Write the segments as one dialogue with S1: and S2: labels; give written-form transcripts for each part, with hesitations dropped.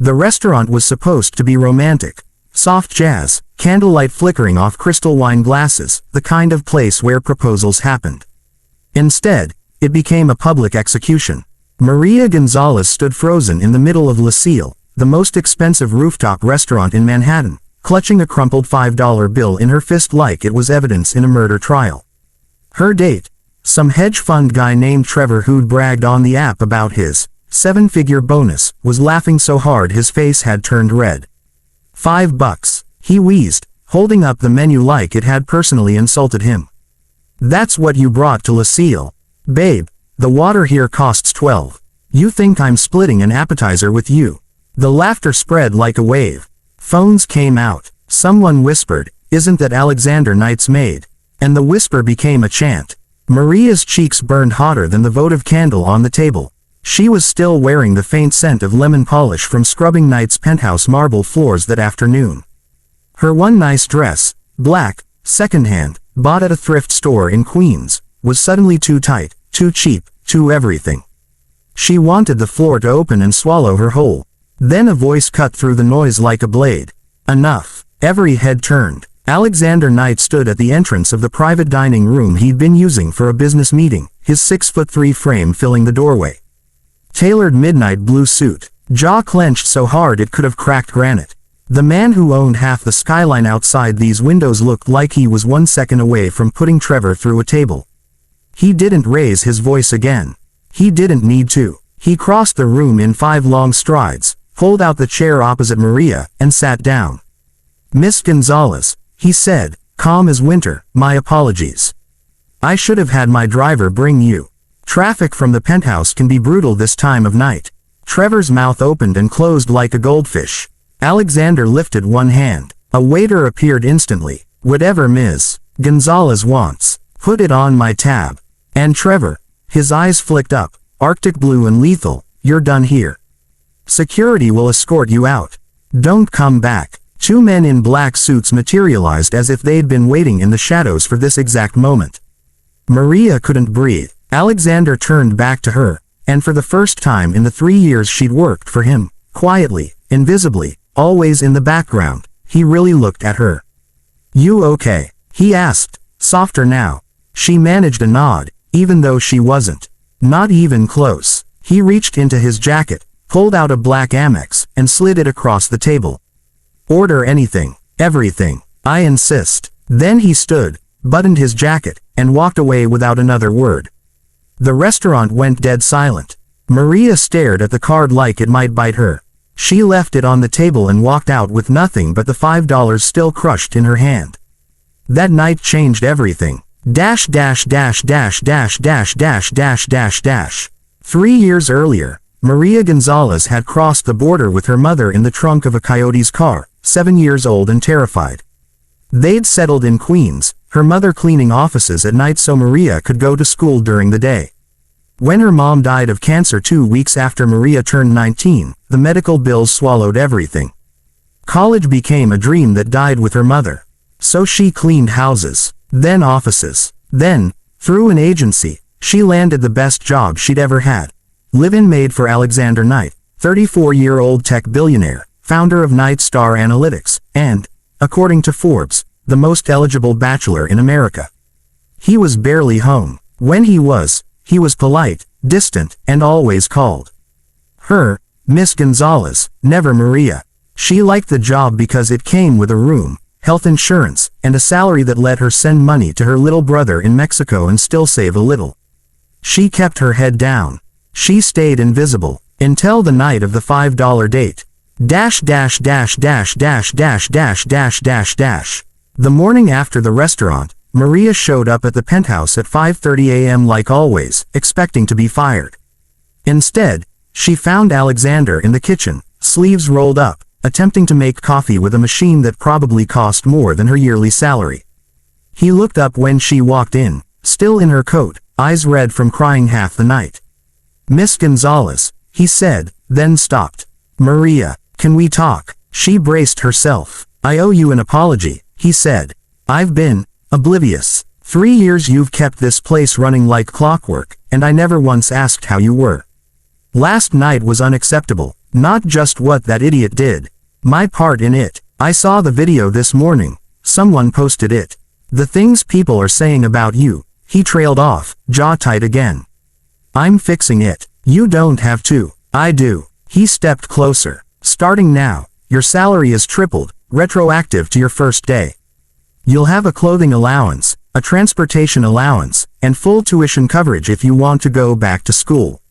S1: The restaurant was supposed to be romantic. Soft jazz, candlelight flickering off crystal wine glasses, the kind of place where proposals happened. Instead, it became a public execution. Maria Gonzalez stood frozen in the middle of Lucille, the most expensive rooftop restaurant in Manhattan, clutching a crumpled $5 bill in her fist like it was evidence in a murder trial. Her date, some hedge fund guy named Trevor who'd bragged on the app about his seven-figure bonus, was laughing so hard his face had turned red. $5, he wheezed, holding up the menu like it had personally insulted him. That's what you brought to Lucille. Babe, the water here costs $12. You think I'm splitting an appetizer with you? The laughter spread like a wave. Phones came out. Someone whispered, "Isn't that Alexander Knight's maid?" And the whisper became a chant. Maria's cheeks burned hotter than the votive candle on the table. She was still wearing the faint scent of lemon polish from scrubbing Knight's penthouse marble floors that afternoon. Her one nice dress, black, secondhand, bought at a thrift store in Queens, was suddenly too tight, too cheap, too everything. She wanted the floor to open and swallow her whole. Then a voice cut through the noise like a blade. Enough. Every head turned. Alexander Knight stood at the entrance of the private dining room he'd been using for a business meeting, his 6'3" frame filling the doorway. Tailored midnight blue suit, jaw clenched so hard it could have cracked granite. The man who owned half the skyline outside these windows looked like he was 1 second away from putting Trevor through a table. He didn't raise his voice again. He didn't need to. He crossed the room in 5 long strides, pulled out the chair opposite Maria, and sat down. "Miss Gonzalez," he said, calm as winter, "my apologies. I should have had my driver bring you. Traffic from the penthouse can be brutal this time of night." Trevor's mouth opened and closed like a goldfish. Alexander lifted one hand. A waiter appeared instantly. "Whatever Ms. Gonzalez wants, put it on my tab." And Trevor, his eyes flicked up, Arctic blue and lethal, "You're done here. Security will escort you out. Don't come back." 2 men in black suits materialized as if they'd been waiting in the shadows for this exact moment. Maria couldn't breathe. Alexander turned back to her, and for the first time in the 3 years she'd worked for him, quietly, invisibly, always in the background, he really looked at her. "You okay?" he asked, softer now. She managed a nod, even though she wasn't. Not even close. He reached into his jacket, pulled out a black Amex, and slid it across the table. "Order anything, everything, I insist." Then he stood, buttoned his jacket, and walked away without another word. The restaurant went dead silent. Maria stared at the card like it might bite her. She left it on the table and walked out with nothing but the $5 still crushed in her hand. That night changed everything. 3 years earlier, Maria Gonzalez had crossed the border with her mother in the trunk of a Coyote's car, 7 years old and terrified. They'd settled in Queens, her mother cleaning offices at night so Maria could go to school during the day. When her mom died of cancer 2 weeks after Maria turned 19, the medical bills swallowed everything. College became a dream that died with her mother. So she cleaned houses, then offices. Then, through an agency, she landed the best job she'd ever had. Live-in maid for Alexander Knight, 34-year-old tech billionaire, founder of Knight Star Analytics, and, according to Forbes, the most eligible bachelor in America. He was barely home. When he was polite, distant, and always called her Miss Gonzalez, never Maria. She liked the job because it came with a room, health insurance, and a salary that let her send money to her little brother in Mexico and still save a little. She kept her head down. She stayed invisible, until the night of the $5 date. The morning after the restaurant, Maria showed up at the penthouse at 5:30 a.m. like always, expecting to be fired. Instead, she found Alexander in the kitchen, sleeves rolled up, attempting to make coffee with a machine that probably cost more than her yearly salary. He looked up when she walked in, still in her coat, eyes red from crying half the night. "Miss Gonzalez," he said, then stopped. "Maria, can we talk?" She braced herself. "I owe you an apology," he said. "I've been oblivious. 3 years you've kept this place running like clockwork, and I never once asked how you were. Last night was unacceptable. Not just what that idiot did. My part in it. I saw the video this morning. Someone posted it. The things people are saying about you. He trailed off, jaw tight again. I'm fixing it. You don't have to. I do. He stepped closer. Starting now, your salary is tripled, retroactive to your first day. You'll have a clothing allowance, a transportation allowance, and full tuition coverage if you want to go back to school.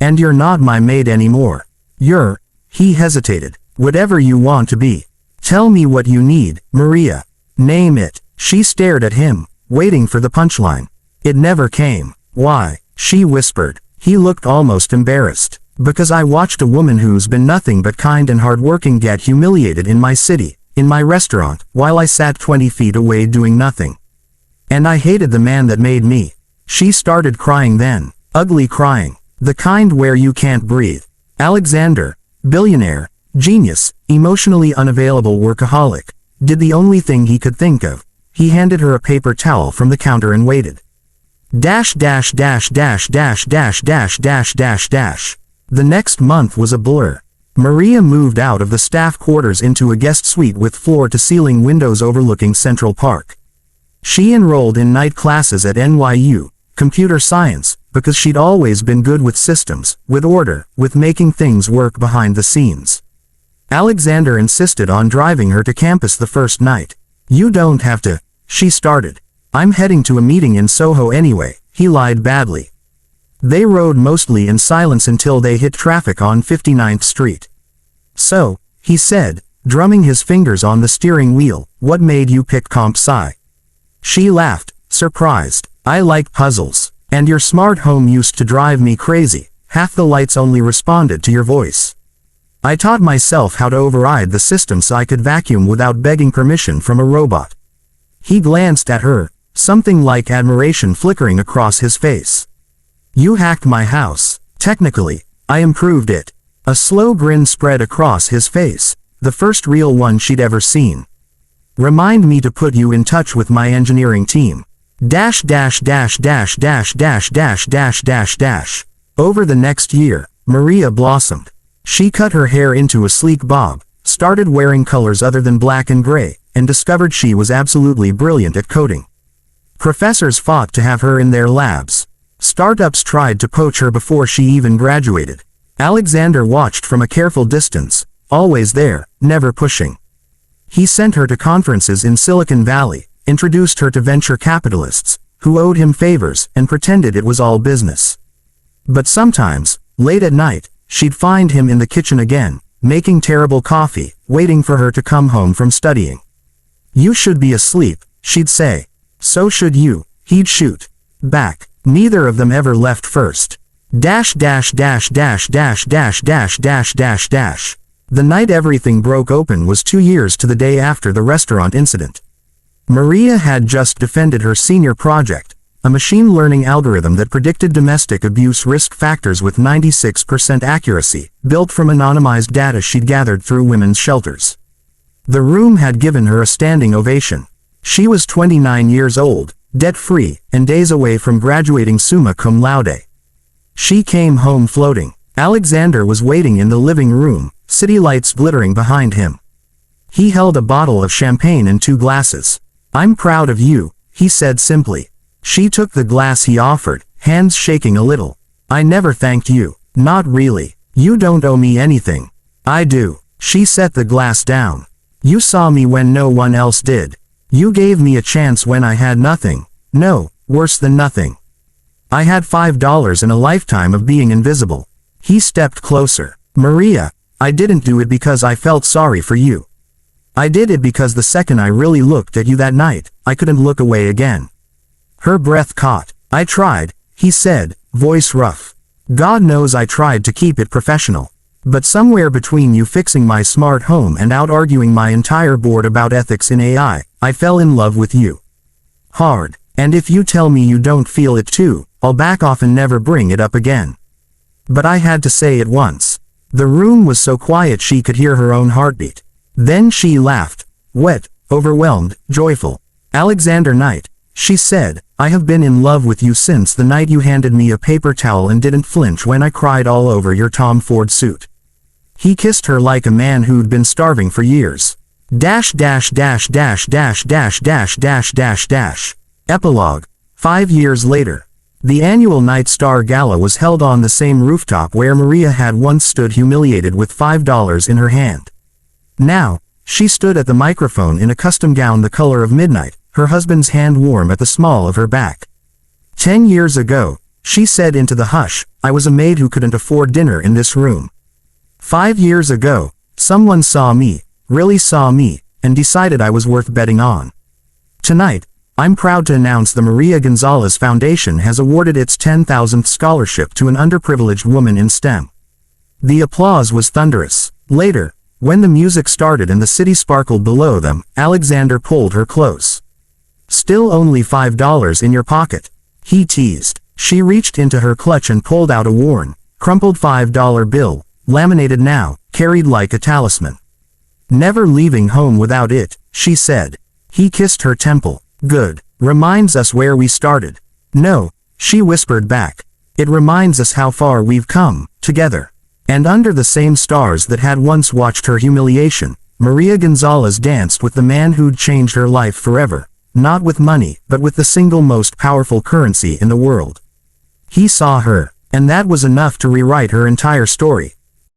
S1: And you're not my maid anymore. You're, he hesitated, whatever you want to be. Tell me what you need, Maria. Name it. She stared at him, waiting for the punchline. It never came. Why? She whispered. He looked almost embarrassed. Because I watched a woman who's been nothing but kind and hardworking get humiliated in my city, in my restaurant, while I sat 20 feet away doing nothing. And I hated the man that made me. She started crying then. Ugly crying. The kind where you can't breathe. Alexander, billionaire, genius, emotionally unavailable workaholic, did the only thing he could think of. He handed her a paper towel from the counter and waited. The next month was a blur. Maria moved out of the staff quarters into a guest suite with floor-to-ceiling windows overlooking Central Park. She enrolled in night classes at NYU, computer science, because she'd always been good with systems, with order, with making things work behind the scenes. Alexander insisted on driving her to campus the first night. You don't have to, she started. I'm heading to a meeting in Soho anyway, he lied badly. They rode mostly in silence until they hit traffic on 59th Street. So, he said, drumming his fingers on the steering wheel, what made you pick comp sci? She laughed, surprised. I like puzzles. And your smart home used to drive me crazy. Half the lights only responded to your voice. I taught myself how to override the system so I could vacuum without begging permission from a robot. He glanced at her, something like admiration flickering across his face. You hacked my house. Technically, I improved it. A slow grin spread across his face, the first real one she'd ever seen. Remind me to put you in touch with my engineering team. Over the next year, Maria blossomed. She cut her hair into a sleek bob, started wearing colors other than black and gray, and discovered she was absolutely brilliant at coding. Professors fought to have her in their labs. Startups tried to poach her before she even graduated. Alexander watched from a careful distance, always there, never pushing. He sent her to conferences in Silicon Valley, introduced her to venture capitalists, who owed him favors and pretended it was all business. But sometimes, late at night, she'd find him in the kitchen again, making terrible coffee, waiting for her to come home from studying. You should be asleep, she'd say. So should you, he'd shoot back. Neither of them ever left first. The night everything broke open was 2 years to the day after the restaurant incident. Maria had just defended her senior project, a machine learning algorithm that predicted domestic abuse risk factors with 96% accuracy, built from anonymized data she'd gathered through women's shelters. The room had given her a standing ovation. She was 29 years old, debt-free, and days away from graduating summa cum laude. She came home floating. Alexander was waiting in the living room, city lights glittering behind him. He held a bottle of champagne and 2 glasses. I'm proud of you, he said simply. She took the glass he offered, hands shaking a little. I never thanked you. Not really. You don't owe me anything. I do. She set the glass down. You saw me when no one else did. You gave me a chance when I had nothing. No, worse than nothing. I had $5 and a lifetime of being invisible. He stepped closer. Maria, I didn't do it because I felt sorry for you. I did it because the second I really looked at you that night, I couldn't look away again. Her breath caught. I tried, he said, voice rough. God knows I tried to keep it professional. But somewhere between you fixing my smart home and out arguing my entire board about ethics in AI, I fell in love with you. Hard. And if you tell me you don't feel it too, I'll back off and never bring it up again. But I had to say it once. The room was so quiet she could hear her own heartbeat. Then she laughed, wet, overwhelmed, joyful. Alexander Knight, she said, I have been in love with you since the night you handed me a paper towel and didn't flinch when I cried all over your Tom Ford suit. He kissed her like a man who'd been starving for years. Dash dash dash dash dash dash dash dash dash dash. Epilogue. 5 years later. The annual Night Star Gala was held on the same rooftop where Maria had once stood humiliated with $5 in her hand. Now, she stood at the microphone in a custom gown the color of midnight, her husband's hand warm at the small of her back. 10 years ago, she said into the hush, I was a maid who couldn't afford dinner in this room. 5 years ago, someone saw me, really saw me, and decided I was worth betting on. Tonight, I'm proud to announce the Maria Gonzalez Foundation has awarded its 10,000th scholarship to an underprivileged woman in STEM. The applause was thunderous. Later, when the music started and the city sparkled below them, Alexander pulled her close. Still only $5 in your pocket, he teased. She reached into her clutch and pulled out a worn, crumpled $5 bill, laminated now, carried like a talisman. Never leaving home without it, she said. He kissed her temple. Good. Reminds us where we started. No, she whispered back. It reminds us how far we've come, together. And under the same stars that had once watched her humiliation, Maria Gonzalez danced with the man who'd changed her life forever, not with money, but with the single most powerful currency in the world. He saw her, and that was enough to rewrite her entire story.